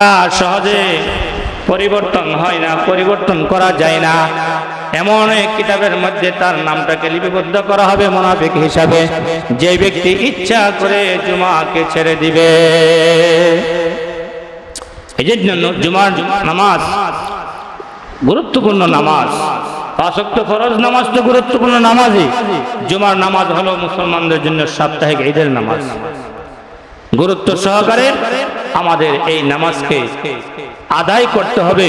সহজে পরিবর্তন হয় না, পরিবর্তন করা যায় না। এমন এক কিতাবের মধ্যে তার নামটাকে লিপিবদ্ধ করা হবে মুনাফিক হিসাবে, যে ব্যক্তি ইচ্ছা করে জুমাকে ছেড়ে দিবে। এই জন্য জুমার নামাজ গুরুত্বপূর্ণ নামাজ। 5 ওয়াক্ত ফরজ নামাজ তো গুরুত্বপূর্ণ নামাজই। জুমার নামাজ হলো মুসলমানদের জন্য সাপ্তাহিক ঈদের নামাজ। গুরুত্ব সহকারে আমাদের এই নামাজকে আদায় করতে হবে।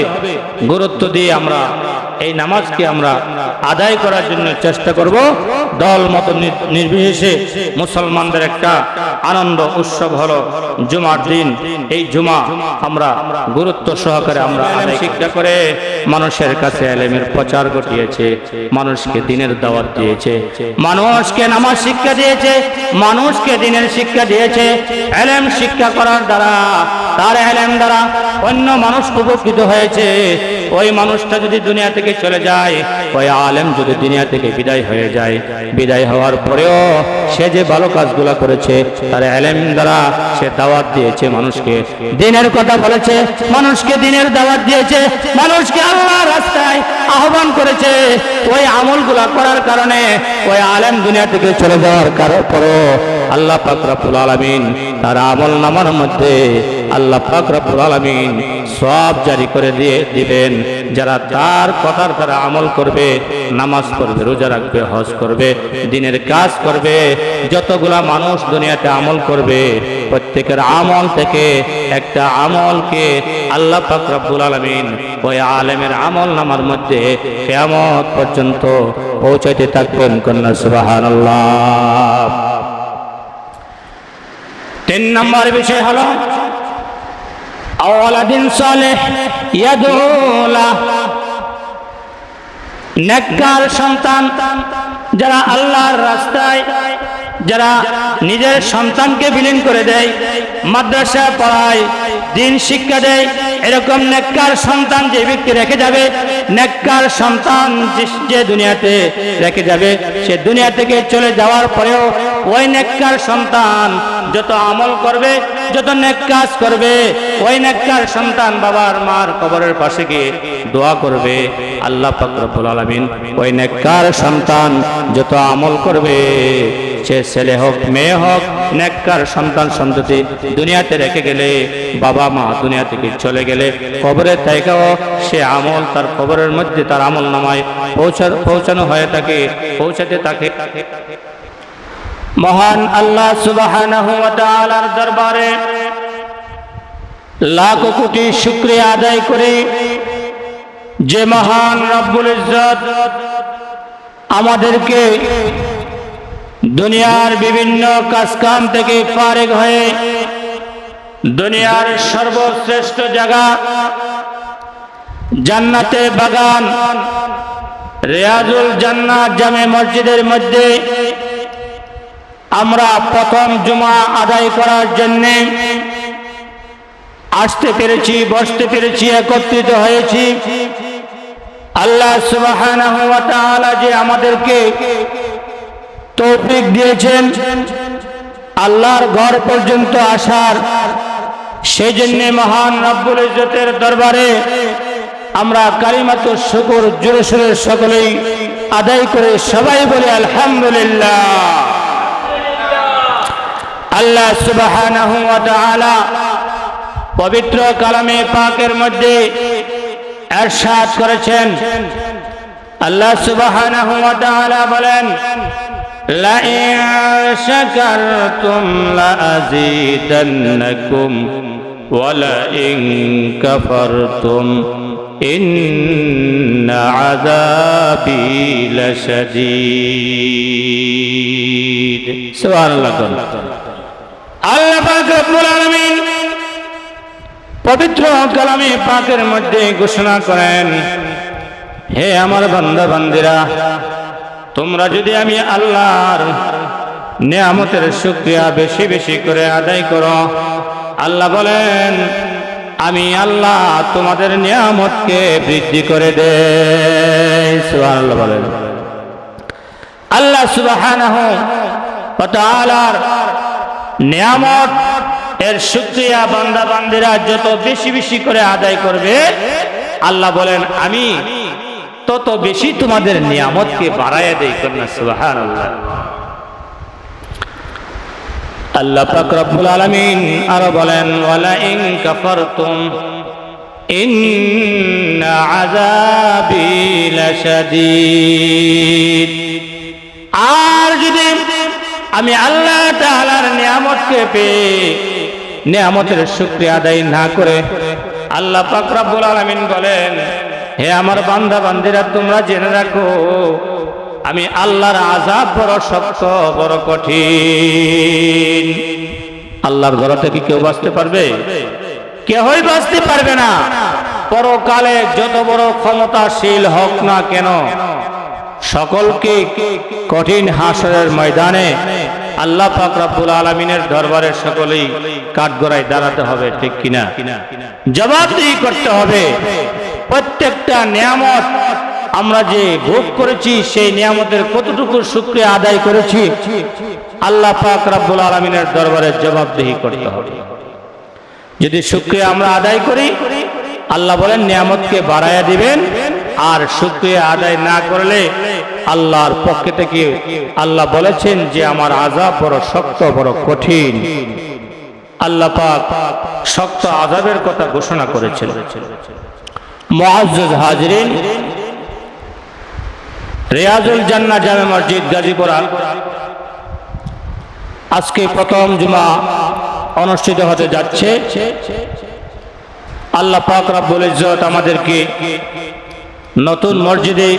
গুরুত্ব দিয়ে আমরা এই নামাজকে আমরা আদায় করার জন্য চেষ্টা করব। দল মত নির্বিশেষে মুসলমানদের একটা আনন্দ উৎসব হলো জুমার দিন। এই জুমা আমরা গুরুত্ব সহকারে আমরা শিক্ষা করে মানুষের কাছে ইলমের প্রচার ঘটিয়েছে, মানুষকে দ্বীনের দাওয়াত দিয়েছে, মানুষকে নামাজ শিক্ষা দিয়েছে, মানুষকে দ্বীনের শিক্ষা দিয়েছে। ইলম শিক্ষা করার দ্বারা, তার ইলম দ্বারা অন্য মানুষ উপকৃত হয়েছে। ওই মানুষটা যদি দুনিয়া থেকে চলে যায়, ওই আলেম যদি দুনিয়া থেকে বিদায় হয়ে যায়, বিদায় হওয়ার পরেও সে যে ভালো কাজগুলো করেছে, তার ইলম দ্বারা সে দাওয়াত দিয়েছে, মানুষকে দ্বীনের কথা বলেছে, মানুষকে দ্বীনের দাওয়াত দিয়েছে, মানুষকে আল্লাহর রাস্তায় আহ্বান করেছে। ওই আমলগুলা করার কারণে ওই আলেম দুনিয়া থেকে চলে যাওয়ার পরেও আল্লাহ পাক রব্বুল আলামিন তার আমল নামার মধ্যে আল্লাহ পাক রব্বুল আলামিন সওয়াব জারি করে দিবেন। যারা তার কথার দ্বারা আমল করবে, নামাজ পড়বে, রোজা রাখবে, হজ করবে, দ্বীনের কাজ করবে, যতগুলা মানুষ দুনিয়াতে আমল করবে, প্রত্যেকের আমল থেকে একটা আমলকে আল্লাহ পাক রব্বুল আলামিন ওই আলেমের আমল নামার মধ্যে কিয়ামত পর্যন্ত পৌঁছাইতে থাকবেন। কন্যা সুবহানাল্লাহ। 3 নম্বর বিষয় হলো আওলাদিন সালেহ ইয়াদুলা, নেককার সন্তান যারা আল্লাহর রাস্তায়, যারা নিজের সন্তানকে বিলীন করে দেয়, মাদ্রাসা পড়ায়, দ্বীন শিক্ষা দেয়, এরকম নেককার সন্তান যে ব্যক্তি রেখে যাবে, নেককার সন্তান যে দুনিয়াতে রেখে যাবে, সে দুনিয়া থেকে চলে যাওয়ার পরেও ওই নেককার সন্তান যত আমল করবে, যত নেক কাজ করবে, ওই নেককার সন্তান বাবার মার কবরের পাশে গিয়ে দোয়া করবে। আল্লাহ পাক রব্বুল আলামিন ওই নেককার সন্তান যত আমল করবে, সে ছেলে হোক মেয়ে হোক, নেককার সন্তান সন্ততি দুনিয়াতে রেখে গেলে, বাবা মা দুনিয়া থেকে চলে গেলে, কবরে থেকেও সে আমল তার কবরের মধ্যে তার আমল নামায় পৌঁছানো হয়ে থাকে, পৌঁছাতে থাকে। মহান আল্লাহ সুবহানাহু ওয়া তাআলার দরবারে লাখ কোটি শুকরিয়া আদায় করে, যে মহান রব্বুল ইজ্জত আমাদেরকে দুনিয়ার বিভিন্ন কাজকাম থেকে ফারেগ হয়ে দুনিয়ার সর্বশ্রেষ্ঠ জায়গা জান্নাতে বাগান রিয়াজুল জান্নাত জামে মসজিদের মধ্যে আমরা প্রথম জুমা আদায় করার জন্য আসতে পেরেছি, বসতে পেরেছি, একত্রিত হয়েছি। আল্লাহ সুবহানাহু ওয়া তাআলা যে আমাদেরকে তৌফিক দিয়েছেন আল্লাহর ঘর পর্যন্ত আসার, সেই জন্য মহান রব্বুল ইজ্জতের দরবারে আমরা কালিমাতুশ শুকর জোরে সোরে সকলেই আদায় করে সবাই বলে আলহামদুলিল্লাহ। আল্লাহ সুবহানাহু ওয়া তাআলা পবিত্র কালামে পাকের মধ্যে ইরশাদ করেছেন, আল্লাহ সুবহানাহু ওয়া তাআলা বলেন, লা ইন শাকারতুম লা আযীদান্নাকুম ওয়া লা ইন কাফারতুম ইন্না আযাবি লাশাদীদ। সুবহানাল্লাহ। আল্লাহ পাক রব্বুল আলামিন পবিত্র কালামে পাকের মধ্যে ঘোষণা করেন, হে আমার বান্দা বান্দিরা, তোমরা যদি আমি আল্লাহর নিয়ামতের শুকরিয়া বেশি বেশি করে আদায় করো, আল্লাহ বলেন আমি আল্লাহ তোমাদের নিয়ামতকে বৃদ্ধি করে দেই। সুবহানাল্লাহ বলেন। আল্লাহ সুবহানাহু ওয়া তাআলার নিয়ামত এর শুকরিয়া বান্দা বান্দিরা যত বেশি বেশি করে আদায় করবে, আল্লাহ বলেন আমি তত বেশি তোমাদের নিয়ামতকে বাড়ায় দেই। কন্যা সুবহানাল্লাহ। আল্লাহ পাক রব্বুল আলামিন আরো বলেন ওয়ালা ইন কাফারতুম ইন্না আযাবি লাশাদীদ। আর যদি আমি আল্লাহ তাআলার নিয়ামতকে পেয়ে নিয়ামতের শুকরিয়া আদায় না করে, আল্লাহ পাক রব্বুল আলামিন বলেন হে আমার বান্দা বান্দিরা তোমরা জেনে রাখো আমি আল্লাহর আযাব বড় শক্ত বড় কঠিন। আল্লাহর ঘর থেকে কেউ বাঁচতে পারবে? কেউই বাঁচতে পারবে না। পরকালে যত বড় ক্ষমতাশীল হোক না কেন, সকলকে কঠিন হাসরের ময়দানে আল্লাহ পাক রব্বুল আলামিনের দরবারে সকলেই কাঠগড়ায় দাঁড়াতে হবে, ঠিক কিনা? জবাবদিহি করতে হবে। প্রত্যেকটা নিয়ামত আমরা যে ভোগ করেছি সেই নিয়ামতের কতটুকু শুকরিয়া আদায় করেছি, আল্লাহ পাক রব্বুল আলামিনের দরবারে জবাবদিহি করতে হবে। যদি শুকরিয়া আমরা আদায় করি, আল্লাহ বলেন নিয়ামতকে বাড়ায়া দিবেন, আর শুকরিয়া আদায় না করলে আল্লাহর পক্ষ থেকে আল্লাহ বলেছেন যে আমার আযাব বড় শক্ত বড় কঠিন। আল্লাহ পাক শক্ত আযাবের কথা ঘোষণা করেছেন। মুআজ্জাজ হাজিরিন, রিয়াজুল জান্নাহ জামে মসজিদ গাজীপুর আজকে প্রথম জুমা অনুষ্ঠিত হতে যাচ্ছে। আল্লাহ পাক রব্বুল ইজ্জত আমাদেরকে নতুন মসজিদে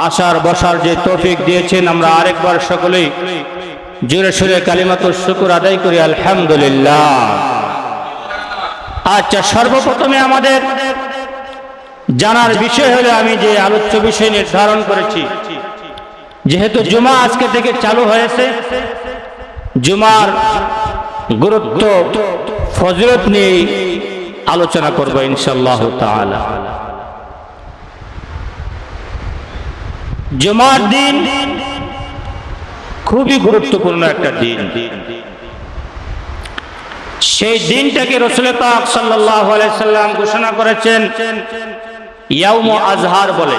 আসার বসার যে তৌফিক দিয়েছেন, আমরা আরেকবার সকলেই জোরে সোরে কালিমাতুশ শুকর আদায় করি আলহামদুলিল্লাহ। আচ্ছা, সর্বপ্রথমে আমাদের জানার বিষয় হলো, আমি যে আলোচ্য বিষয় নির্ধারণ করেছি, যেহেতু জুমা আজকে থেকে চালু হয়েছে, জুমার গুরুত্ব ফজিলত নিয়ে আলোচনা করব ইনশাআল্লাহ তাআলা। জুমার দিন খুবই গুরুত্বপূর্ণ একটা দিন। সেই দিনটাকে রাসূল পাক সাল্লাল্লাহু আলাইহি সাল্লাম ঘোষণা করেছেন ইয়াউম আজহার বলে,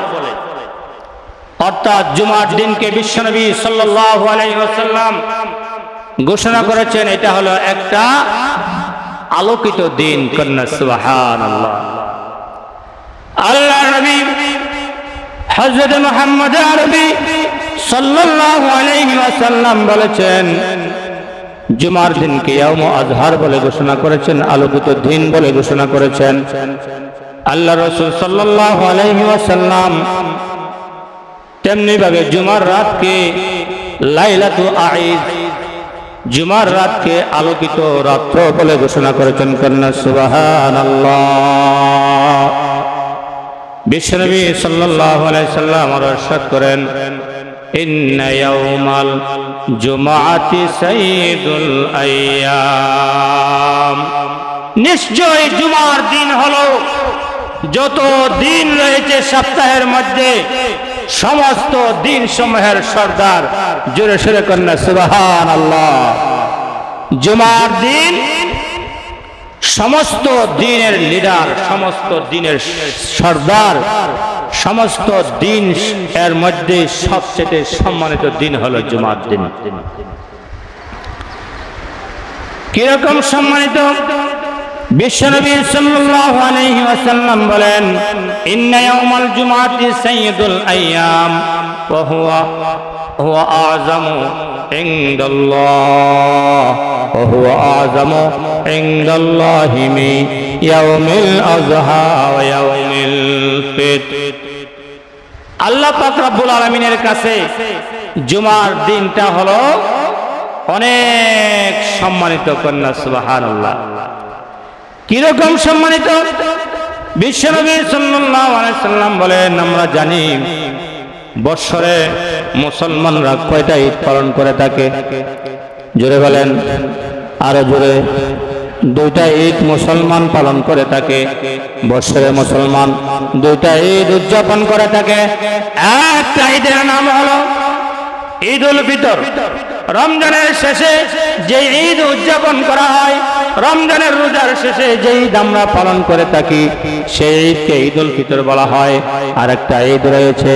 অর্থাৎ জুমার দিনকে বিশ্বনবী সাল্লাল্লাহু আলাইহি ওয়াসাল্লাম ঘোষণা করেছেন এটা হলো একটা আলোকিত দিন। কন্যা সুবহানাল্লাহ। আল্লাহর নবী হযরত মুহাম্মদ আরবি সাল্লাল্লাহু আলাইহি ওয়াসাল্লাম বলেছেন জুমার দিনকে ইয়াউম আজহার বলে ঘোষণা করেছেন, আলোকিত দিন বলে ঘোষণা করেছেন। আল্লাহ রাসূল সাল্লাল্লাহু আলাইহি ওয়াসাল্লাম তেমনি ভাবে জুমার রাতকে লাইলাতুল আইদ, জুমার রাতকে আলোকিত রাত্র বলে ঘোষণা করেছেন। কন্যা সুবহানাল্লাহ। বিশ্বনবী সাল্লাল্লাহু আলাইহি সাল্লাম ইরশাদ করেন ইন্না ইয়াউমাল জুমআতি সাইয়্যিদুল আইয়াম, নিশ্চয় জুমার দিন হলো যত দিন রয়েছে সপ্তাহের মধ্যে সমস্ত দিন সমূহের সর্দার। জোরে সোরে কন্যা সুবহানাল্লাহ। জুমার দিন সমস্ত দিনের লিডার, সমস্ত দিনের সর্দার, সমস্ত দিন এর মধ্যে সবচেয়ে সম্মানিত দিন হলো জুমার দিন। কিরকম সম্মানিত? বিশ্বনবী সাল্লাল্লাহু আলাইহি ওয়াসাল্লাম বলেন ইন্না ইয়াউমাল জুমআতি সাইয়্যিদুল আইয়াম ওয়া হুয়া আ'যামু ইনদাল্লাহ ওয়া হুয়া আ'যামু ইনদাল্লাহি মিন ইয়াউমিল আযহা ওয়া ইয়াউমিল ফিতর। আল্লাহ পাক রব্বুল আলামিনের কাছে জুমার দিনটা হলো অনেক সম্মানিত। কন্যা সুবহানাল্লাহ। কিরকম সম্মানিত? বিশ্বনবী সাল্লাল্লাহু আলাইহি সাল্লাম বলেন আমরা জানি বৎসরে মুসলমানরা কয়টা ঈদ পালন করে থাকে? জোরে বলেন, আরো জোরে। দুইটা ঈদ মুসলমান পালন করে থাকে। বৎসরে মুসলমান দুইটা ঈদ উদযাপন করে থাকে। একটা ঈদের নাম হলো ঈদুল ফিতর, রমজানের শেষে যে ঈদ উদযাপন করা হয়, রমজানের রোজার শেষে যে ঈদ আমরা পালন করে থাকি, সেই ঈদকে ঈদুল ফিতর বলা হয়। আর একটা ঈদ রয়েছে,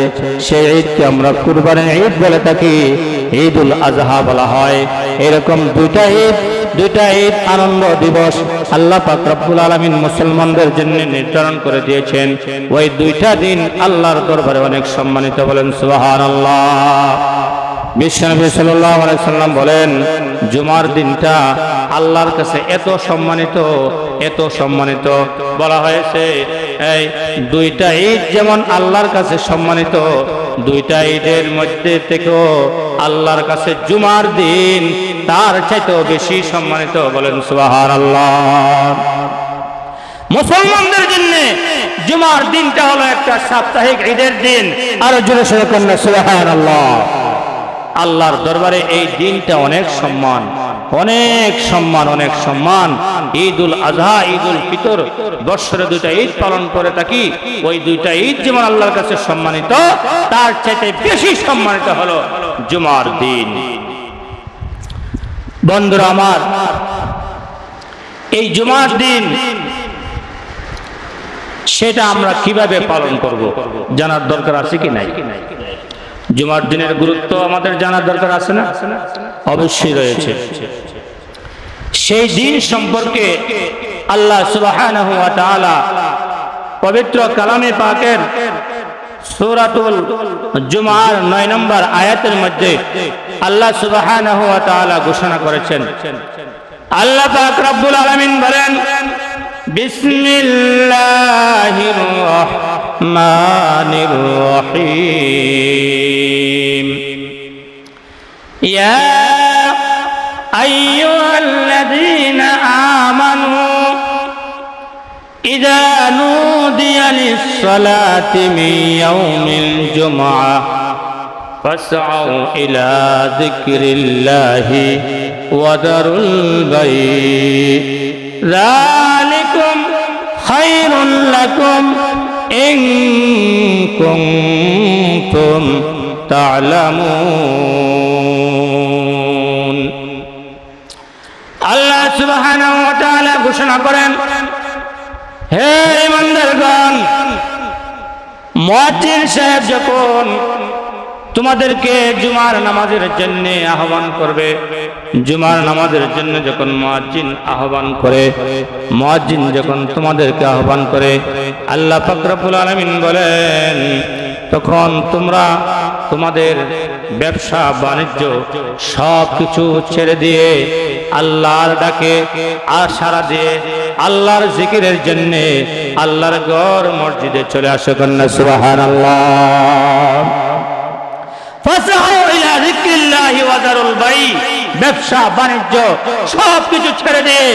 সেই ঈদকে আমরা কুরবানির ঈদ বলে থাকি, ঈদুল আজহা বলা হয়। এরকম দুইটা ঈদ আনন্দ দিবস আল্লাহ পাক রব্বুল আলামিন মুসলমানদের জন্য নির্ধারণ করে দিয়েছেন। ওই দুইটা দিন আল্লাহর দরবারে অনেক সম্মানিত, বলেন সুবহানাল্লাহ। বিশ্বনবী সাল্লাল্লাহু আলাইহি সাল্লাম বলেন, জুমার দিনটা আল্লাহর কাছে এত সম্মানিত বলা হয়েছে। এই দুইটা ঈদ যেমন আল্লাহর কাছে সম্মানিত, দুইটা ঈদের মধ্যে থেকেও আল্লাহর কাছে জুমার দিন তার চাইতেও বেশি সম্মানিত, বলেন সুবহানাল্লাহ। মুসলমানদের জন্য জুমার দিনটা হলো একটা সাপ্তাহিক ঈদের দিন। আর জোরে সরে কন্যা সুবহানাল্লাহ। আল্লাহর দরবারে এই দিনটা অনেক সম্মান। ঈদুল আজহা, ঈদুল ফিতর, বৎসরে দুইটা ঈদ পালন করে থাকি। ওই দুইটা ঈদ যেমন আল্লাহর কাছে সম্মানিত, তার চাইতে বেশি সম্মানিত হলো জুমার দিন। বন্ধুরা আমার, এই জুমার দিন সেটা আমরা কিভাবে পালন করব জানার দরকার আছে কি নাই? জুমার দিনের গুরুত্ব আমাদের জানার দরকার আছে না? অবশ্যই রয়েছে। সেই দিন সম্পর্কে আল্লাহ সুবহানাহু ওয়া তাআলা পবিত্র কালামে পাকের সূরাতুল জুমার 9 নম্বর আয়াতের মধ্যে আল্লাহ সুবহানাহু ওয়া তাআলা ঘোষণা করেছেন। আল্লাহ পাক রব্বুল আলামিন বলেন, বিসমিল্লাহির রাহমানির রহিম, ইয়া আইয়ুহাল্লাযীনা আমানু ইযা নুদিয়া লিস-সালাতি মিন ইয়াউমিল জুমআহ ফাসআউ ইলা যিকরিল্লাহি ওয়া দারুল বাই', যালিকুম খায়রুল লাকুম ইন কুনতুম তা'লামুন। আল্লাহ সুবহানাহু ওয়া তাআলা ঘোষণা করেন, হে ঈমানদারগণ, মুয়াজ্জিন সাহেব যখন তোমাদেরকে জুমার নামাজের জন্য আহ্বান করবে, জুমার নামাজের জন্য যখন মুয়াজ্জিন আহ্বান করে, মুয়াজ্জিন যখন তোমাদেরকে আহ্বান করে, আল্লাহ পাক রব্বুল আলামিন বলেন, তখন তোমরা তোমাদের ব্যবসা বাণিজ্য সব কিছু ছেড়ে দিয়ে আল্লাহর ডাকে আর সাড়া দিয়ে আল্লাহর জিকিরের জন্য আল্লাহর ঘর মসজিদে চলে আসো। কন্যা সুবহানাল্লাহ। ফাসআউ ইলা যিকরিল্লাহি ওয়া দারুল বাই', ব্যবসা বাণিজ্য সব কিছু ছেড়ে দিয়ে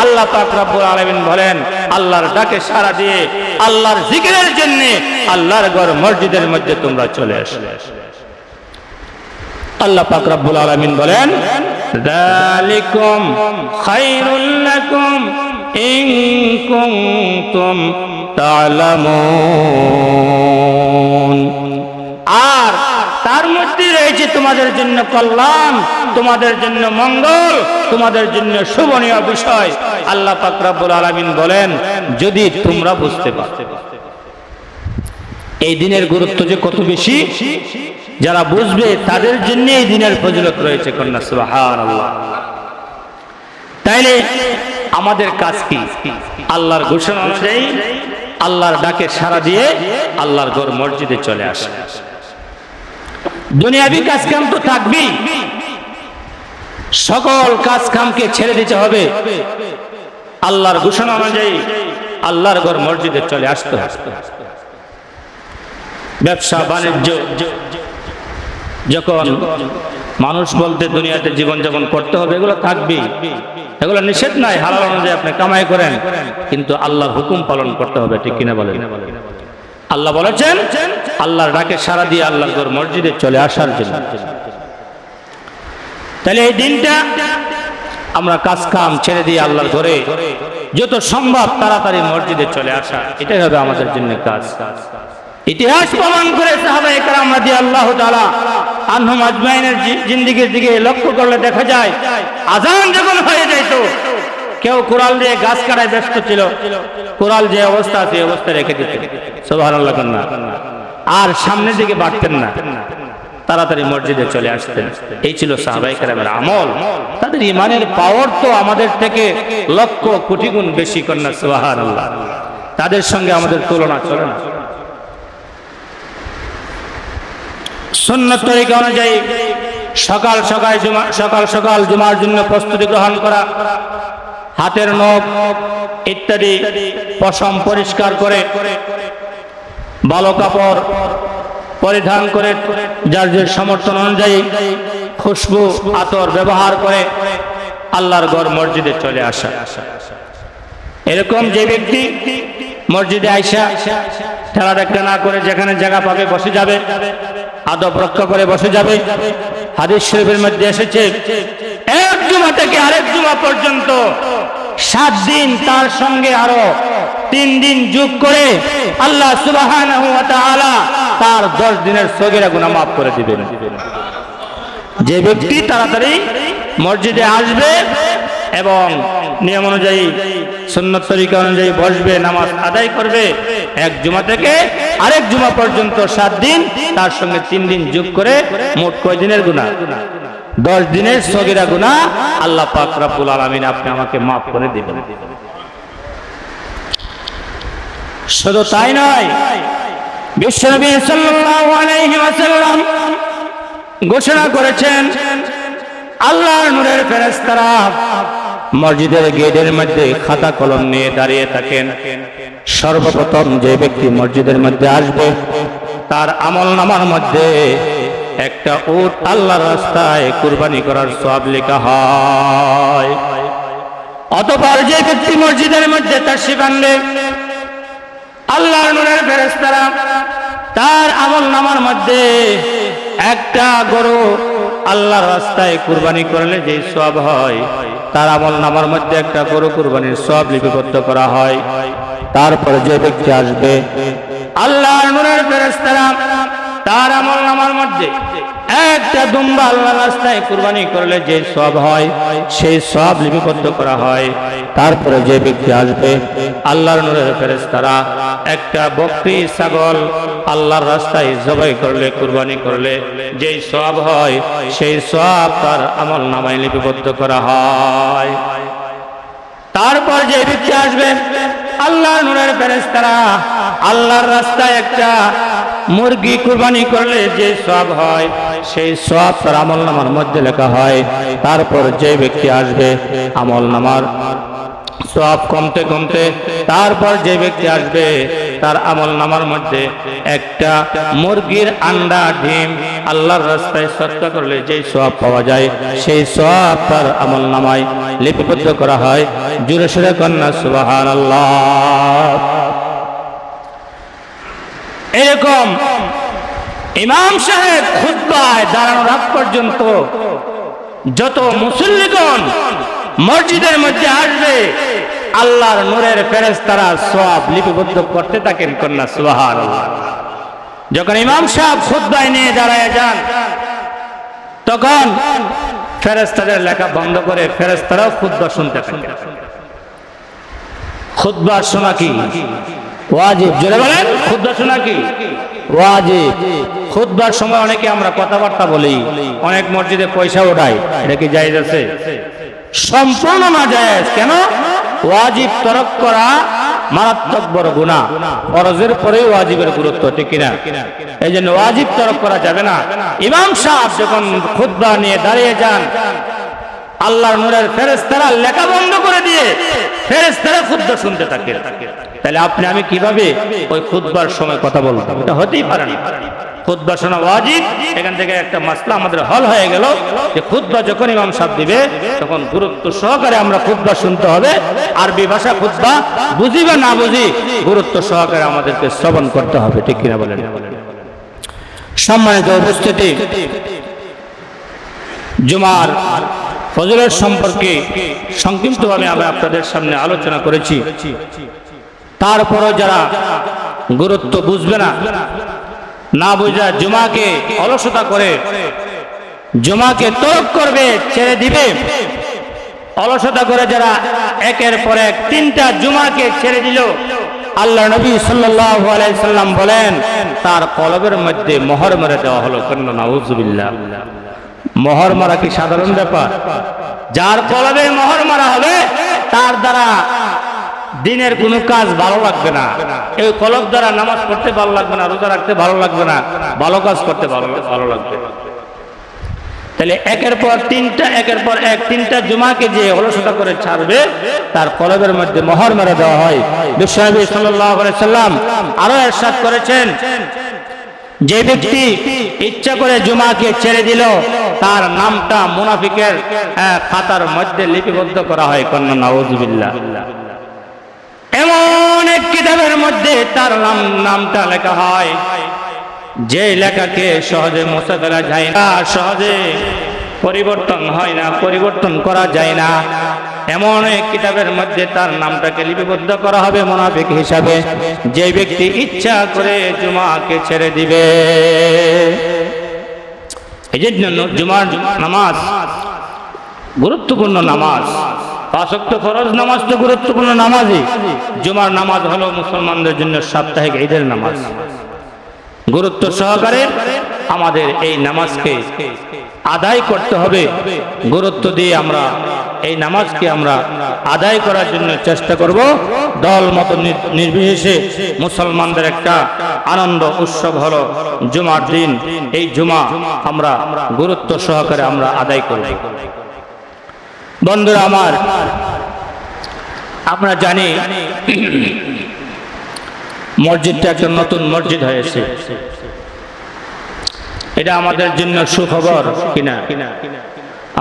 আল্লাহ পাক রব্বুল আলামিন বলেন, আল্লাহর ডাকে সাড়া দিয়ে আল্লাহর জিকিরের জন্য আল্লাহর ঘর মসজিদের মধ্যে তোমরা চলে আসো। আল্লাহ পাক রব্বুল আলামিন বলেন, যালিকুম খায়রুল লাকুম ইন কুনতুম তা'লামুন। আর তার মধ্যে রয়েছে তোমাদের জন্য কল্যাণ, তোমাদের জন্য মঙ্গল, তোমাদের জন্য শোভনীয় বিষয়। আল্লাহ পাক রব্বুল আলামিন বলেন, যদি তোমরা বুঝতে পারো এই দিনের গুরুত্ব যে কত বেশি, যারা বুঝবে তাদের জন্য এই দিনের ফজিলত রয়েছে। কন্যা সুবহানাল্লাহ। তাইলে আমাদের কাজ কি? আল্লাহর ঘোষণা অনুযায়ী আল্লাহর ডাকে সাড়া দিয়ে আল্লাহর ঘর মসজিদে চলে আসে। দুনিয়াবি কাজ কাম তো থাকবেই, সকল কাজ কামকে ছেড়ে দিতে হবে। আল্লাহর ঘোষণা অনুযায়ী আল্লাহর ঘর মসজিদে চলে আসতে হবে। ব্যবসা বাণিজ্য যখন মানুষ বলতে দুনিয়াতে জীবন যাপন করতে হবে, এগুলো থাকবেই, এগুলো নিষেধ নাই। হালাল অনুযায়ী আপনি কামাই করেন, কিন্তু আল্লাহর হুকুম পালন করতে হবে, ঠিক কিনা বলেন? আল্লাহ বলেছেন আল্লাহর ডাকে সাড়া দিয়ে আল্লাহর ঘর মসজিদে চলে আসার জন্য। তাহলে এই দিনটা আমরা কাজ কাম ছেড়ে দিয়ে আল্লাহর ঘরে যত সম্ভব তাড়াতাড়ি মসজিদে চলে আসা, এটাই হবে আমাদের জন্য কাজ। ইতিহাস প্রমাণ করে সাহাবায়ে কেরাম রাদিয়াল্লাহু তাআলা আনহুম আজমাইনের জিন্দেগির দিকে লক্ষ্য করলে দেখা যায় আযান যখন হয়ে যাইতো কেউ কোরাল দিয়ে গাছ কাটায় ব্যস্ত ছিল, কোরাল যে অবস্থা আছে এই অবস্থা রেখে দিত, সুবহানাল্লাহ না, আর সামনের দিকে বাড়তেন না, তাড়াতাড়ি মসজিদে চলে আসতেন। এই ছিল সাহাবায়ে কেরামের আমল। তাদের ঈমানের পাওয়ার তো আমাদের থেকে লক্ষ কোটি গুণ বেশি, কন্যা সুবহানাল্লাহ। তাদের সঙ্গে আমাদের তুলনা চলে না। সুন্নাত তরিকা অনুযায়ী সকাল সকাল জুমার জন্য প্রস্তুতি গ্রহণ করা, হাতের নখ ইত্যাদি পশম পরিষ্কার করে ভালো কাপড় পরিধান করে যার যে সমর্থন অনুযায়ী খুশবু আতর ব্যবহার করে আল্লাহর ঘর মসজিদে চলে আসা। এরকম যে ব্যক্তি মসজিদে আইসা ঠেলা ধাক্কা না করে যেখানে জায়গা পাবে বসে যাবে, আদব রক্ষা করে বসে যাবে। হাদিস শরীফের মধ্যে এসেছে এক জুমা থেকে আরেক জুমা পর্যন্ত 7 দিন তার সঙ্গে আরো 3 দিন যোগ করে আল্লাহ সুবহানাহু ওয়া তাআলা তার 10 দিনের সগীরা গুনাহ মাফ করে দিবেন। যে ব্যক্তি তাড়াতাড়ি মসজিদে আসবে এবং নিয়ম অনুযায়ী সুন্নাত তরিকা অনুযায়ী বসবে, নামাজ আদায় করবে, এক জুমা থেকে আরেক জুমা পর্যন্ত 7 দিন তার সঙ্গে 3 দিন যোগ করে মোট কয় দিনের গুনাহ? 10 দিনের সগীরা গুনাহ আল্লাহ পাক রব্বুল আলামিন আপনি আমাকে মাফ করে দিবেন। শুধু তাই নয়, বিশ্বনবী সাল্লাল্লাহু আলাইহি ওয়াসাল্লাম ঘোষণা করেছেন আল্লাহর নূরের ফেরেশতারা মসজিদের গেটের মধ্যে খাতা কলম নিয়ে দাঁড়িয়ে থাকেন। সর্বপ্রথম যে ব্যক্তি মসজিদের মধ্যে আসবে তার আমলনামার মধ্যে একটা উট আল্লাহর রাস্তায় কুরবানি করার সওয়াব লেখা হয়। অতঃপর যে ব্যক্তি মসজিদের মধ্যে তাশরীফ আনবে আল্লাহর নূরের ফেরেশতারা তার আমলনামার মধ্যে একটা গরু আল্লাহর রাস্তায় কুরবানি করলে যে সওয়াব হয় তার আমলনামার মধ্যে একটা গরু কুরবানির সওয়াব লিপিবদ্ধ করা হয়। তারপর যে ব্যক্তি আসবে আল্লাহর নূরের ফেরেশতারা তার আমলনামার মধ্যে একটা দুম্বা আল্লাহর রাস্তায় কুরবানি করলে যে সওয়াব হয় সেই সওয়াব লিপিবদ্ধ করা হয়। তারপরে যে ব্যক্তি আসবে আল্লাহর নূরের ফেরেশতারা একটা বকরি ছাগল আল্লাহর রাস্তায় জবাই করলে কুরবানি করলে যেই সওয়াব হয় সেই সওয়াব তার আমলনামায় লিপিবদ্ধ করা হয়। তারপর যে ব্যক্তি আসবে আল্লাহর নূরের ফেরেশতারা আল্লাহর রাস্তায় একটা মুরগি কুরবানি করলে যে সওয়াব হয় সেই সওয়াব তার আমলনামার মধ্যে লেখা হয়। তারপর যে ব্যক্তি আসবে আমলনামার সওয়াব কমতে কমতে তারপর যে ব্যক্তি আসবে তার আমলনামার মধ্যে একটা মুরগির আন্ডা ডিম আল্লাহর রাস্তায় সদকা করলে যেই সওয়াব পাওয়া যায় সেই সওয়াব তার আমলনামায় লিপিবদ্ধ করা হয়। জোরে সোরে কন্যা সুবহানাল্লাহ। এরকম ইমাম সাহেব খুতবায় দাঁড়ানোর আগ পর্যন্ত যত মুসল্লিগণ মসজিদের মধ্যে আসবে আল্লাহর নূরের ফেরেশতারা সওয়াব লিপিবদ্ধ করতে থাকেন, কন্যা সুবহানাল্লাহ। যখন ইমাম সাহেব খুতবায় নিয়ে দাঁড়ায় যান তখন ফেরেশতাদের লেখা বন্ধ করে ফেরেশতারাও খুতবা শুনতে থাকেন। খুতবা শোনা কি ওয়াজিব? জোরে বলেন, খুতবা শোনা কি ওয়াজিব? খুতবার সময় অনেকে আমরা কথাবার্তা বলি, অনেক মসজিদে পয়সা ওঠাই, এটা কি জায়েজ আছে? সম্পূর্ণ না জায়েজ। কেন? ওয়াজিব তরক করা মারাত্মক বড় গুনাহ। ফরজের পরেই ওয়াজিবের গুরুত্ব, ঠিক কিনা? এই জন্য ওয়াজিব তরক করা যাবে না। ইমাম সাহেব যখন খুতবা নিয়ে দাঁড়িয়ে যান আল্লাহর নূরের ফেরেশতারা লেখা বন্ধ করে দিয়ে ফেরেশতারা খুতবা শুনতে থাকে। তাহলে আপনি আমি কিভাবে ওই খুতবার সময় কথা বলবো? এটা হতেই পারে না। খুতবা শোনা ওয়াজিব। এখান থেকে একটা মাসলা আমাদের হল হয়ে গেল যে খুতবা যখন ইমাম সাহেব দিবে তখন গুরুত্ব সহকারে আমরা খুতবা শুনতে হবে। আরবি ভাষা খুতবা বুঝি বা না বুঝি গুরুত্ব সহকারে আমাদেরকে শ্রবণ করতে হবে, ঠিক কিনা বলেন? সম্মানিত উপস্থিতি, জুমার ফজিলত সম্পর্কে সংক্ষিপ্তভাবে আমি আপনাদের সামনে আলোচনা করেছি। তারপরও যারা গুরুত্ব বুঝবে না, না বুঝা জুমাকে অলসতা করে, জুমাকে তরক করবে, ছেড়ে দিবে। অলসতা করে যারা একের পর এক 3টা জুমাকে ছেড়ে দিল, আল্লাহ নবী সাল্লাল্লাহু আলাইহি সাল্লাম বলেন তার কলবের মধ্যে মোহর মেরে দেওয়া হলো। নাউযুবিল্লাহ। মোহর মারা কি সাধারণ ব্যাপার? যার কলবে মোহর মারা হবে তার দ্বারা দিনের কোনো কাজ ভালো লাগবে না। এই কলব দ্বারা নামাজ পড়তে ভালো লাগবে না, রোজা রাখতে ভালো লাগবে না, ভালো কাজ করতে ভালো লাগবে। তাহলে একের পর এক 3টা জুমাকে যে অলসতা করে ছাড়বে তার কলবের মধ্যে মোহর মেরে দেওয়া হয়। বিশ্বনবী সাল্লাল্লাহু আলাইহি সাল্লাম আরো ইরশাদ করেছেন, যে ব্যক্তি ইচ্ছা করে জুমাকে ছেড়ে দিল তার নামটা মুনাফিকের খাতার মধ্যে লিপিবদ্ধ করা হয়। কন্যা নাউযুবিল্লাহ। এমন এক কিতাবের মধ্যে তার নামটা লেখা হয় যে লেখাকে সহজে মুছে ফেলা যায় না, সহজে পরিবর্তন হয় না, পরিবর্তন করা যায় না। এমন এক কিতাবের মধ্যে তার নামটাকে লিপিবদ্ধ করা হবে মুনাফিক হিসাবে, যে ব্যক্তি ইচ্ছা করে জুমাকে ছেড়ে দিবে। এই জন্য জুমার নামাজ গুরুত্বপূর্ণ নামাজ। 5 ওয়াক্ত ফরজ নামাজ তো গুরুত্বপূর্ণ নামাজই। জুমার নামাজ হলো মুসলমানদের জন্য সাপ্তাহিক ঈদের নামাজ। গুরুত্ব সহকারে আমাদের এই নামাজকে আদায় করতে হবে। গুরুত্ব দিয়ে আমরা এই নামাজকে আমরা আদায় করার জন্য চেষ্টা করব। দল মত নির্বিশেষে মুসলমানদের একটা আনন্দ উৎসব হলো জুমার দিন। এই জুমা আমরা গুরুত্ব সহকারে আমরা আদায় করব। বন্ধুরা আমার, আমরা জানি মসজিদটা একটা নতুন মসজিদ হয়েছে। এটা আমাদের জন্য সুখবর কিনা?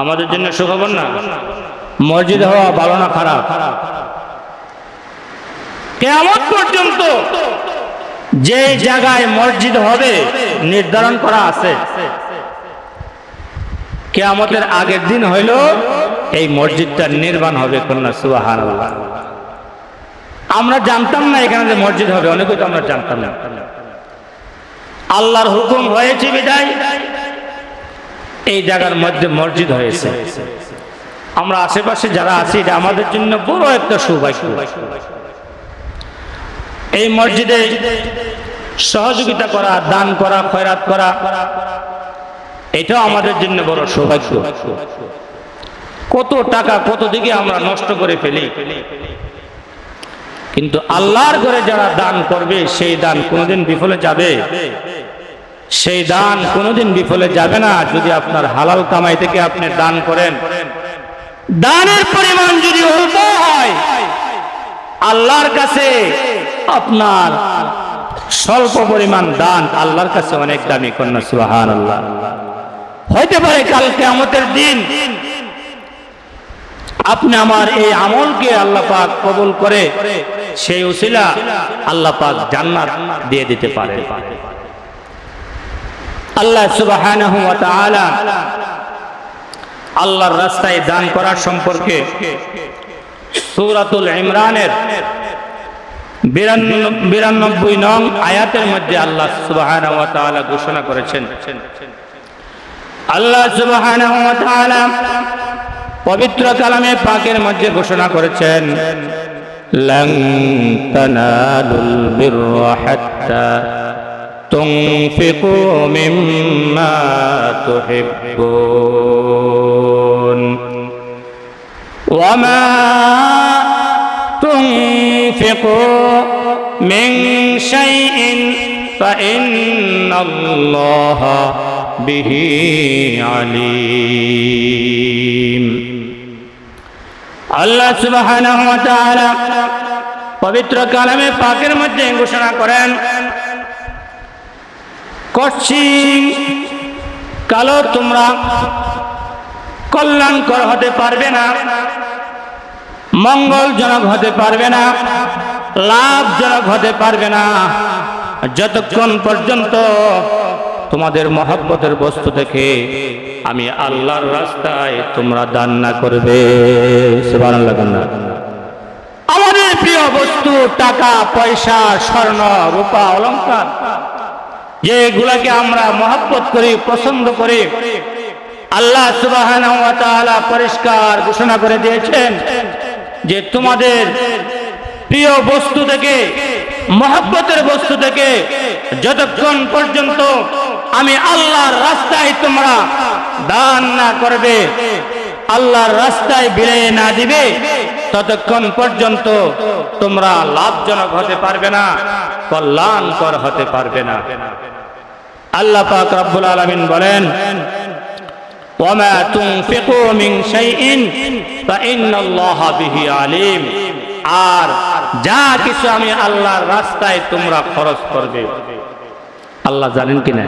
আমাদের জন্য সুখবর না? মসজিদ হওয়া ভালো না খারাপ? কিয়ামত পর্যন্ত যে জায়গায় মসজিদ হবে নির্ধারণ করা আছে। কিয়ামতের আগের দিন হইল এই মসজিদটা নির্মাণ হবে। কন্যা সুবহানাল্লাহ। আমরা জানতাম না এখানে যে মসজিদ হবে, অনেকে তো আমরা জানতাম না। আল্লাহর হুকুম হয়েছে বিদায় এই জায়গার মধ্যে মসজিদ হয়েছে। আমরা আশেপাশে যারা আছি এটা আমাদের জন্য বড় একটা সৌভাগ্য। এই মসজিদে সহযোগিতা করা, দান করা, খয়রাত করা, এটাও আমাদের জন্য বড় সৌভাগ্য। কত টাকা কত দিকে আমরা নষ্ট করে ফেলি, কিন্তু আল্লাহর ঘরে যারা দান করবে সেই দান কোনোদিন বিফলে যাবে? সেই দান কোনোদিন বিফলে যাবে না। যদি আপনার হালাল কামাই থেকে আপনি দান করেন, দানের পরিমাণ যদি অল্প হয়, আল্লাহর কাছে আপনার স্বল্প পরিমাণ দান আল্লাহর কাছে অনেক দামি। কন্যা সুবহানাল্লাহ। হইতে পারে কাল কিয়ামতের দিন আপনি আমার এই আমলকে আল্লাহ পাক কবুল করে সেই উসিলা আল্লাহ পাক জান্নাত দিয়ে দিতে পারে। আল্লাহ সুবহানাহু ওয়া তাআলা আল্লাহর রাস্তায় দান করার সম্পর্কে সূরাতুল ইমরানের 92 নং আয়াতের মধ্যে আল্লাহ সুবহানাহু ওয়া তাআলা ঘোষণা করেছেন। আল্লাহ সুবহানাহু ওয়া তাআলা পবিত্র কালামে পাকের মধ্যে ঘোষণা করেছেন, লান তানালুল বিররা হাত্তা তুনফিকু মিম্মা তুহিব্বুন ওয়া মা তুনফিকু মিন শাইইন ফাইন্নাল্লাহা বিহি আলীম। আল্লাহ সুবহানাহু ওয়া তাআলা পবিত্র কালামে পাকের মধ্যে ঘোষণা করেন, কচ্ছিন কালো তোমরা কল্যাণকর হতে পারবে না, মঙ্গলজনক হতে পারবে না, লাভজনক হতে পারবে না যতক্ষণ পর্যন্ত তোমাদের মহব্বতের বস্তু থেকে আমি আল্লাহর রাস্তায় তোমরা দান না করবে। সুবহানাল্লাহ। আমাদের প্রিয় বস্তু টাকা পয়সা স্বর্ণ রূপা অলংকার, যেগুলাকে আমরা মহব্বত করি, পছন্দ করি, আল্লাহ সুবহানাহু ওয়া তাআলা পরিষ্কার ঘোষণা করে দিয়েছেন যে তোমাদের প্রিয় বস্তু থেকে, মহব্বতের বস্তু থেকে যতক্ষণ পর্যন্ত আমি আল্লাহর রাস্তায় তোমরা দান না করবে, আল্লাহর রাস্তায় বিলিয়ে না দিবে, ততক্ষণ পর্যন্ত তোমরা লাভজনক হতে পারবে না, কল্যাণকর হতে পারবে না। আল্লাহ পাক রব্বুল আলামিন বলেন, ওয়ামা তুনফিকু মিন শাইইন ফাইন্নাল্লাহা বিহি আলিম, আর যা কিছু আমি আল্লাহর রাস্তায় তোমরা খরচ করবে, আল্লাহ জানেন কিনা?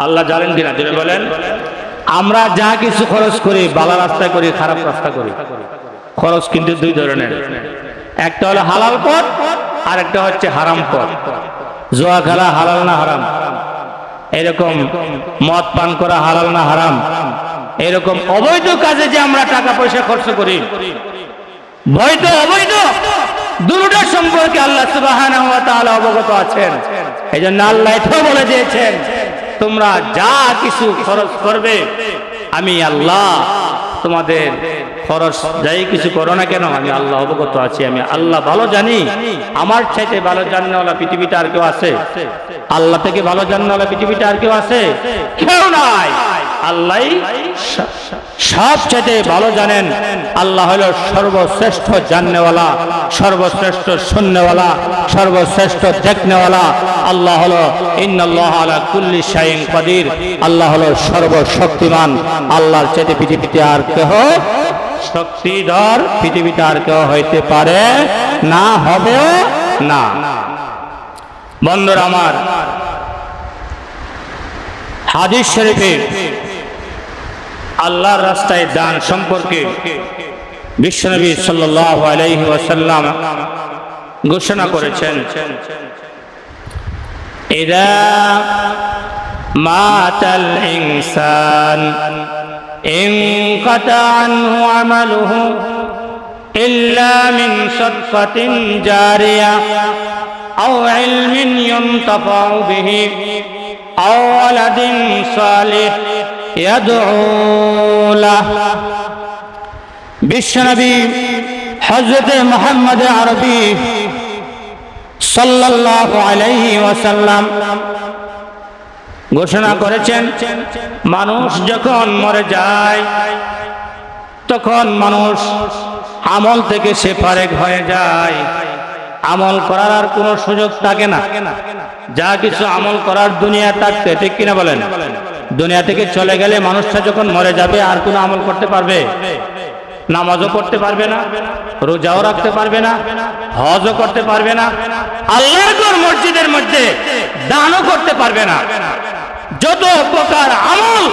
আল্লাহ জানেন কিনা? যদি বলেন, আমরা যা কিছু খরচ করি, ভালো রাস্তায় করি, খারাপ রাস্তা করি, খরচ কিন্তু দুই ধরনের, একটা হলো হালাল পথ আর একটা হচ্ছে হারাম পথ। জুয়া খেলা হালাল না হারাম? এরকম মদ পান করা হালাল না হারাম? এরকম অবৈধ কাজে যে আমরা টাকা পয়সা খরচ করি, বৈধ অবৈধ দুটোর সম্পর্কে আল্লাহ সুবহানাহু ওয়া তাআলা অবগত আছেন। এই জন্য আল্লাহ তো বলে দিয়েছেন, তোমরা যা কিছু খরচ করবে আমি আল্লাহ তোমাদের খরচ যাই কিছু করো না কেন আমি আল্লাহ অবগত আছি, আমি আল্লাহ ভালো জানি। আমার চাইতে ভালো জাননেওয়ালা পৃথিবীতে আর কেউ আছে? আল্লাহ থেকে ভালো জাননেওয়ালা পৃথিবীতে আর কেউ আছে? কেউ নাই। আল্লাহ সব চাইতে ভালো জানেন। আল্লাহ হলো সর্বশ্রেষ্ঠ জাননেওয়ালা, সর্বশ্রেষ্ঠ শুননেওয়ালা, সর্বশ্রেষ্ঠ দেখনেওয়ালা। আল্লাহ হলো ইন্নাল্লাহা আলা কুল্লি শাইইন কাদির, আল্লাহ হলো সর্বশক্তিমান। আল্লাহর চাইতে পৃথিবীতে আর কেউ শক্তিধর পৃথিবীতে আর কেউ হইতে পারে না, হবেও না। বন্ধুরা আমার, হাদিস শরীফে আল্লাহর রাস্তায় দান সম্পর্কে বিশ্বনবী সাল্লাল্লাহু আলাইহি ওয়াসাল্লাম ঘোষণা করেছেন, ইযা মাতাল ইনসান ইনকাতা আনহু আমালুহু ইল্লা মিন সাদকাতিন জারিয়া আও ইলমিন ইউনতাফাউ বিহি আও ওয়ালাদিন সালিহ ইয়াদউ লাহু। বিশ্বনবী হযরত মুহাম্মদ আরবি সাল্লাল্লাহু আলাইহি ওয়াসাল্লাম ঘোষণা করেছেন, মানুষ যখন মরে যায় তখন মানুষ আমল থেকে সে ফারেক হয়ে যায়, আমল করার আর কোনো সুযোগ থাকে না। যা কিছু আমল করার দুনিয়া থাকতে, ঠিক কিনা বলেন? দুনিয়া থেকে চলে গেলে মানুষটা যখন মরে যাবে আর কোনো আমল করতে পারবে? নামাজও পড়তে পারবে না, রোজাও রাখতে পারবে না, হজও করতে পারবে না, আল্লাহর ঘর মসজিদের মধ্যে দানও করতে পারবে না। যত প্রকার আমল,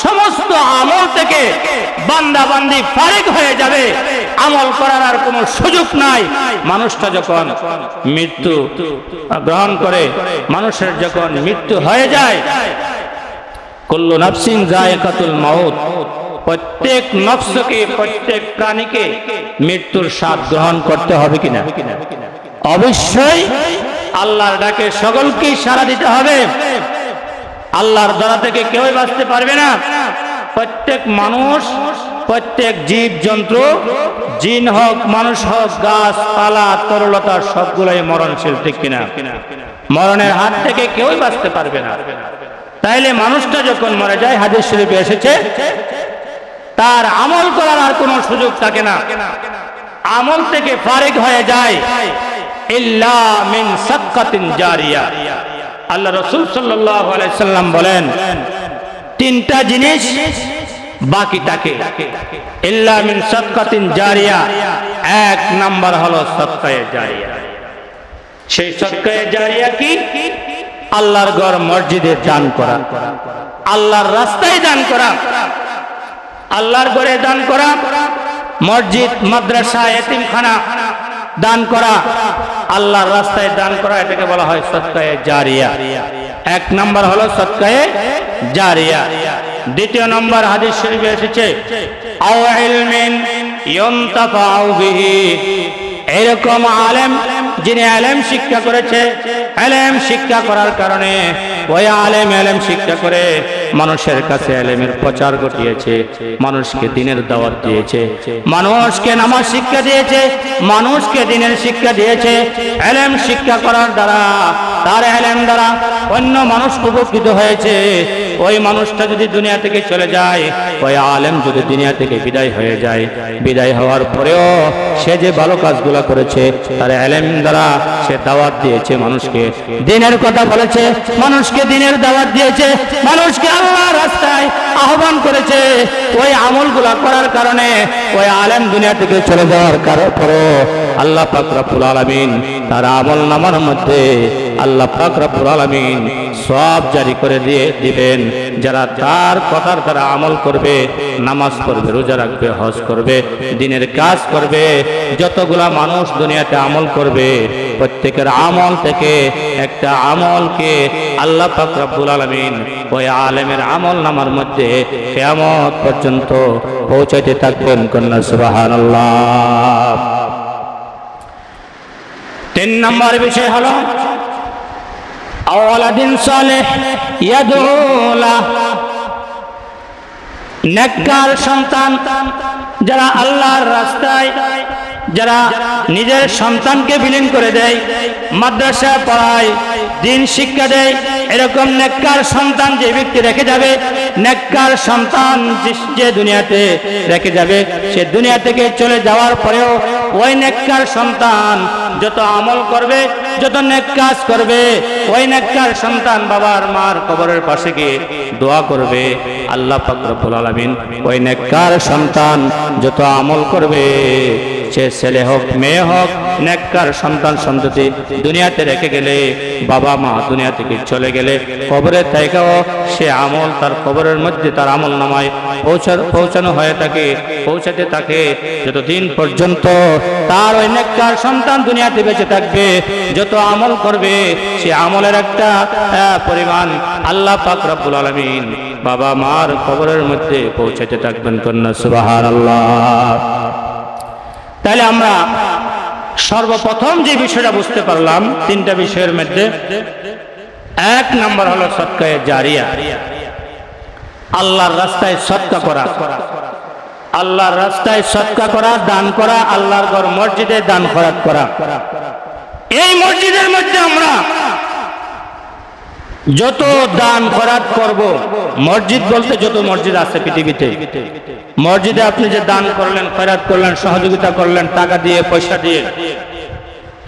সমস্ত আমল থেকে বান্দা বান্দি ফারেক হয়ে যাবে, আমল করার আর কোনো সুযোগ নাই। মানুষটা যখন মৃত্যু গ্রহণ করে, মানুষের যখন মৃত্যু হয়ে যায়, কুল্লু নাফসিন যায়কাতুল মাউত, প্রত্যেক নফসকে, প্রত্যেক প্রাণীকে মৃত্যুর স্বাদ গ্রহণ করতে হবে কিনা? অবশ্যই আল্লাহর ডাকে সকলকেই সাড়া দিতে হবে। আল্লাহর দয়া থেকে কেউই বাঁচতে পারবে না। প্রত্যেক মানুষ, প্রত্যেক জীব জন্তু, জিন হোক মানুষ হোক, গাছপালা তরুলতা সবগুলোই মরণশীল, ঠিক কিনা? মরণের হাত থেকে কেউই বাঁচতে পারবে না। তাইলে মানুষটা যখন মরে যায়, হাদিস শরীফে এসেছে, তার আমল করার আর কোনো সুযোগ থাকে না, আমল থেকে ফারিগ হয়ে যায়। ইল্লা মিন সাদকাতিন জারিয়া। আল্লাহ রাসূল সাল্লাল্লাহু আলাইহি সাল্লাম বলেন, তিনটা জিনিস বাকি থাকে, ইল্লা মিন সাদকাতিন জারিয়া। এক নাম্বার হলো সাদকায়ে জারিয়া। সেই সাদকায়ে জারিয়া কি? আল্লাহর ঘর মসজিদে দান করা, আল্লাহর রাস্তায় দান করা, আল্লাহর ঘরে দান করা, মসজিদ মাদ্রাসা এতিমখানা দান করা, আল্লাহর রাস্তায় দান করা, এটাকে বলা হয় সাদকায়ে জারিয়া। এক নাম্বার হলো সাদকায়ে জারিয়া। দ্বিতীয় নম্বর হাদিস শরীফে এসেছে, আও ইলমিন ইউনতাফাউ বিহি, এরকম আলেম যিনি আলেম শিক্ষা করেছে, আলেম শিক্ষা করার কারণে ওই আলেম আলেম শিক্ষা করে মানুষের কাছে আলেমের প্রচার ঘটিয়েছে, মানুষকে দ্বীনের দাওয়াত দিয়েছে, মানুষকে নামাজ শিক্ষা দিয়েছে, মানুষকে দ্বীনের শিক্ষা দিয়েছে। আলেম শিক্ষা করার দ্বারা, তার আলেম দ্বারা অন্য মানুষ উপকৃত হয়েছে। ওই মানুষটা যদি দুনিয়া থেকে চলে যায়, ওই আলেম যদি দুনিয়া থেকে বিদায় হয়ে যায়, বিদায় হওয়ার পরেও সে যে ভালো কাজগুলো করেছে, তার আলেম দ্বারা সে দাওয়াত দিয়েছে, মানুষকে দ্বীনের কথা বলেছে, মানুষকে দ্বীনের দাওয়াত দিয়েছে, মানুষকে আল্লাহর রাস্তায় আহ্বান করেছে। ওই আমলগুলা করার কারণে ওই আলেম দুনিয়া থেকে চলে যাওয়ার পরেও আল্লাহ পাক রব্বুল আলামিন তার আমল নামার মধ্যে আল্লাহ পাক রব্বুল আলামিন সওয়াব জারি করে দিবেন। যারা তার কথার দ্বারা আমল করবে, নামাজ পড়বে, রোজা রাখবে, হজ করবে, দ্বীনের কাজ করবে, যতগুলা মানুষ দুনিয়াতে আমল করবে, প্রত্যেকের আমল থেকে একটা আমলকে আল্লাহ পাক রব্বুল আলামিন ওই আলেমের আমল নামার মধ্যে কিয়ামত পর্যন্ত পৌঁছাতে থাকবেন। কন্যা সুবহানাল্লাহ। 3 নম্বর বিষয় হলো আওয়ালাদিন সালেহ ইয়াদউলা, নেককার সন্তান যারা আল্লাহর রাস্তায়, যারা নিজের সন্তানকে বিলীন করে দেয়, মাদ্রাসা পড়ায়, দ্বীন শিক্ষা দেয়, এরকম নেককার সন্তান যে ব্যক্তি রেখে যাবে, নেককার সন্তান যে দুনিয়াতে রেখে যাবে, সে দুনিয়া থেকে চলে যাওয়ার পরেও ওই নেককার সন্তান যত আমল করবে, যত নেক কাজ করবে, ওই নেককার সন্তান বাবার মার কবরের পাশে গিয়ে দোয়া করবে। আল্লাহ পাক রব্বুল আলামিন ওই নেককার সন্তান যত আমল করবে, সে ছেলে হোক মেয়ে হোক, নেককার সন্তান সন্ততি দুনিয়াতে রেখে গেলে, বাবা মা দুনিয়া থেকে চলে গেলে, কবরের থাইকাও সে আমল তার কবরের মধ্যে তার আমল নামায় পৌঁছানো হয়ে থাকে, পৌঁছাতে থাকে যতদিন পর্যন্ত তার ওই নেককার সন্তান দুনিয়াতে বেঁচে থাকবে। যত আমল করবে সে আমলের একটা পরিমাণ আল্লাহ পাক রব্বুল আলামিন বাবা মার কবরের মধ্যে পৌঁছাতে থাকবেন। কন্যা সুবহানাল্লাহ। তাহলে আমরা সর্বপ্রথম যে বিষয়টা বুঝতে পারলাম 3টা বিষয়ের মধ্যে, 1 নম্বর হলো সদকায়ে জারিয়া, আল্লাহর রাস্তায় সদকা করা, আল্লাহর রাস্তায় সদকা করা, দান করা, আল্লাহর ঘর মসজিদে দান খয়রাত করা। এই মসজিদের মধ্যে আমরা যত দান খয়রাত করব, মসজিদ বলতে যত মসজিদ আছে পৃথিবীতে, মসজিদে আপনি যে দান করলেন, খয়রাত করলেন, সহযোগিতা করলেন, টাকা দিয়ে, পয়সা দিয়ে,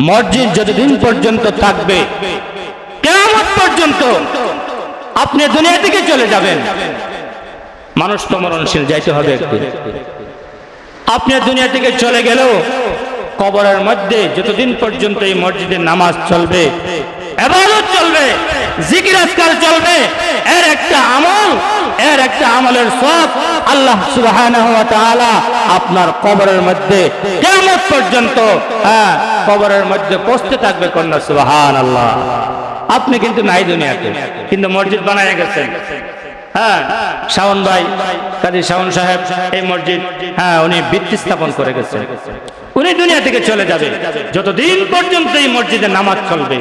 মসজিদ যতদিন পর্যন্ত থাকবে, কিয়ামত পর্যন্ত আপনি দুনিয়া থেকে চলে যাবেন। মানুষ তো মরণশীল, যাইতে হবে একদিন। আপনি দুনিয়া থেকে চলে গেলেও কবরের মধ্যে যতদিন পর্যন্ত এই মসজিদে নামাজ চলবে, ইবাদত চলবে, জিকির আজকার চলবে, এর একটা আমল, এর একটা আমলের সওয়াব আল্লাহ সুবহানাহু ওয়া তাআলা আপনার কবরের মধ্যে কিয়ামত পর্যন্ত কবরের মধ্যে পৌঁছতে থাকবে। কন্যা সুবহানাল্লাহ। আপনি কিন্তু নাই দুনিয়াতে, কিন্তু মসজিদ বানায় গেছেন। শাওন ভাই, কাজী শাওন সাহেব এই মসজিদ উনি ভিত্তি স্থাপন করে গেছেন। উনি দুনিয়া থেকে চলে যাবে, যতদিন পর্যন্ত এই মসজিদে নামাজ চলবে,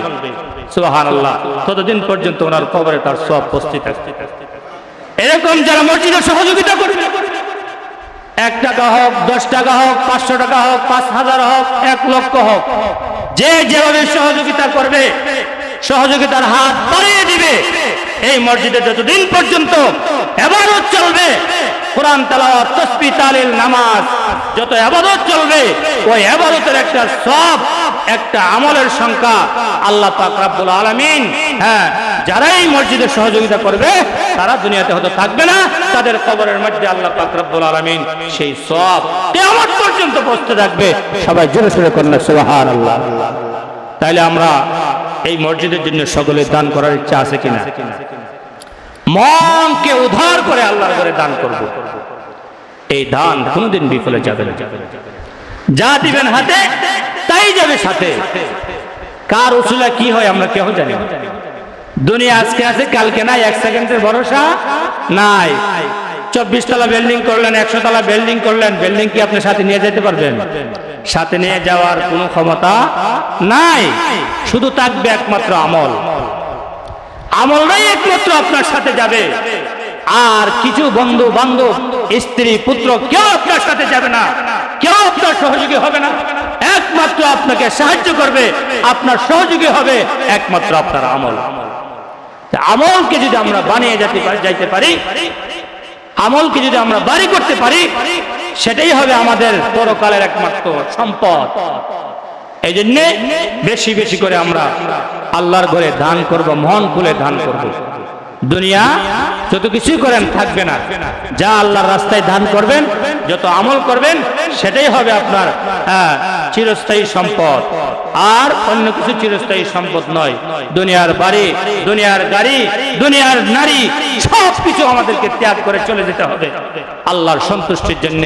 সুবহানাল্লাহ, ততদিন পর্যন্ত ওনার কবরে তার সওয়াব পৌঁছতে থাকবে। এরকম যারা মসজিদে সহযোগিতা করবে, 1 টাকা হোক, 10 টাকা হোক, 500 টাকা হোক, 5000 হোক, 1 লক্ষ হোক, যে যেভাবে সহযোগিতা করবে, সহযোগিতার হাত বাড়িয়ে দিবে, এই মসজিদে যতদিন পর্যন্ত ইবাদত চলবে, কোরআন তেলাওয়াত, তাসবিহ, তাহলিল, নামাজ, যত ইবাদত চলবে, ওই ইবাদতের একটা সওয়াব, একটা আমলের সংখ্যা আল্লাহ পাক রব্বুল আলামিন যারা এই মসজিদে সহযোগিতা করবে, তারা দুনিয়াতে হয়তো থাকবে না, তাদের কবরের মধ্যে আল্লাহ পাক রব্বুল আলামিন সেই সওয়াব কিয়ামত পর্যন্ত পৌঁছতে থাকবে। সবাই জোরে সোরে কন্যা সুবহানাল্লাহ। তাইলে আমরা এই মসজিদের জন্য সকলে দান করার ইচ্ছা আছে কিনা? মনকে উদ্ধার করে আল্লাহর ঘরে দান করব। এই দান কোনদিন বিফলে যাবে না। যা দিবেন হাতে তাই যাবে সাথে। কার উসুলা কি হয় আমরা কেউ জানি না। দুনিয়া আজকে আছে, কালকে নাই, 1 সেকেন্ডের ভরসা নাই। 24 তলা বিল্ডিং করলেন, 100 তলা বিল্ডিং করলেন, বিল্ডিং কি আপনি সাথে নিয়ে যেতে পারবেন? সাথে নিয়ে যাওয়ার কোনো ক্ষমতা নাই। শুধু থাকবে একমাত্র আমল। আমলটাই একমাত্র আপনার সাথে যাবে। আর কিছু বন্ধু বান্ধব, স্ত্রী, পুত্র কেউ আপনার সাথে যাবে না, কেউ আপনার সহযোগী হবে না। একমাত্র আপনাকে সাহায্য করবে, আপনার সহযোগী হবে একমাত্র আপনার আমল। আমলকে যদি আমরা বানিয়ে যাইতে পারি, আমলকে যদি আমরা বাড়ি করতে পারি, সেটাই হবে আমাদের পরকালের একমাত্র সম্পদ। এই জন্য বেশি বেশি করে আমরা আল্লাহর ঘরে দান করব, মন খুলে দান করব। দুনিয়া যত কিছুই করেন থাকবে না। যা আল্লাহর রাস্তায় দান করবেন, যত আমল করবেন, সেটাই হবে আপনার চিরস্থায়ী সম্পদ। আর অন্য কিছু চিরস্থায়ী সম্পদ নয়। দুনিয়ার বাড়ি, দুনিয়ার গাড়ি, দুনিয়ার নারী, সব কিছু আমাদেরকে ত্যাগ করে চলে যেতে হবে আল্লাহর সন্তুষ্টির জন্য।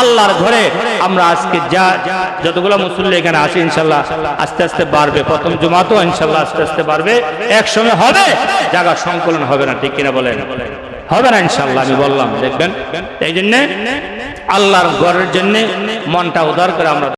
আল্লাহর ঘরে আমরা আজকে যতগুলো মুসল্লি এখানে আসি, ইনশাল্লাহ আস্তে আস্তে বাড়বে। প্রথম জুমা তো ইনশাল্লাহ আস্তে আস্তে বাড়বে, একসঙ্গে হবে, জায়গা সংকলন হবে না, ঠিক কিনা বলেন? হবে না ইনশাল্লাহ, আমি বললাম, দেখবেন। এই জন্য আল্লাহর ঘরের জন্য মনটা উদার করে আমরা